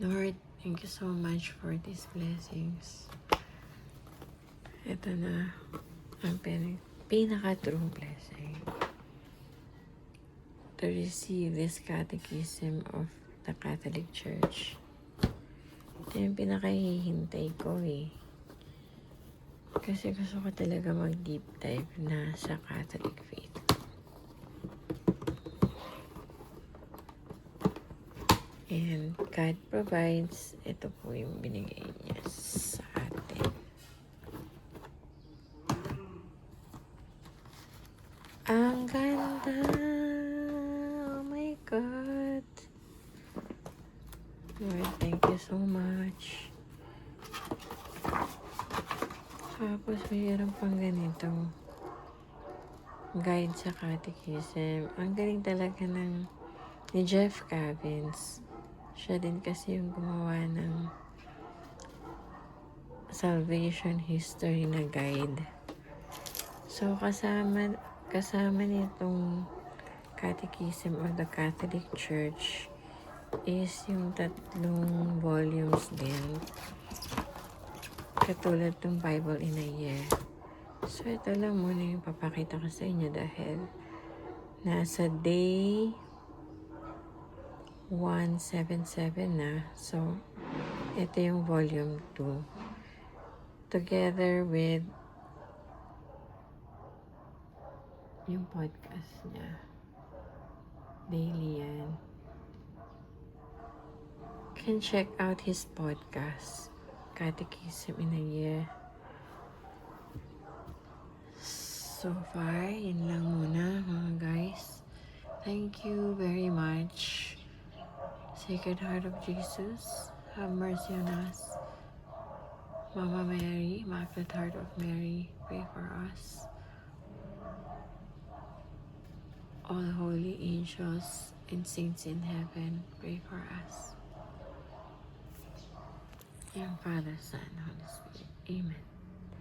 Lord, thank you so much for these blessings. Ito na ang pinaka-true blessing. To receive this catechism of the Catholic Church. Ito yung pinakahihintay ko eh. Kasi gusto ko talaga mag-deep dive na sa Catholic faith. And God provides. Ito po yung binigay niya sa atin. Ang ganda! Oh my God! Lord, thank you so much. Tapos mayroon pang ganito. Guide sa catechism. Ang galing talaga ni Jeff Cavins. Siya din kasi yung gumawa ng salvation history na guide. So, kasama nitong Catechism of the Catholic Church is yung 3 volumes din. Katulad ng Bible in a Year. So, ito lang muna yung papakita ko sa inyo dahil nasa day 177 na. So, ito yung volume 2. Together with yung podcast niya. Daily yan. Can check out his podcast, Catechism in a Year. So far, yun lang muna mga guys. Thank you very much. Sacred Heart of Jesus, have mercy on us. Mama Mary, Immaculate Heart of Mary, pray for us. All holy angels and saints in heaven, pray for us. In Father, Son, Holy Spirit. Amen.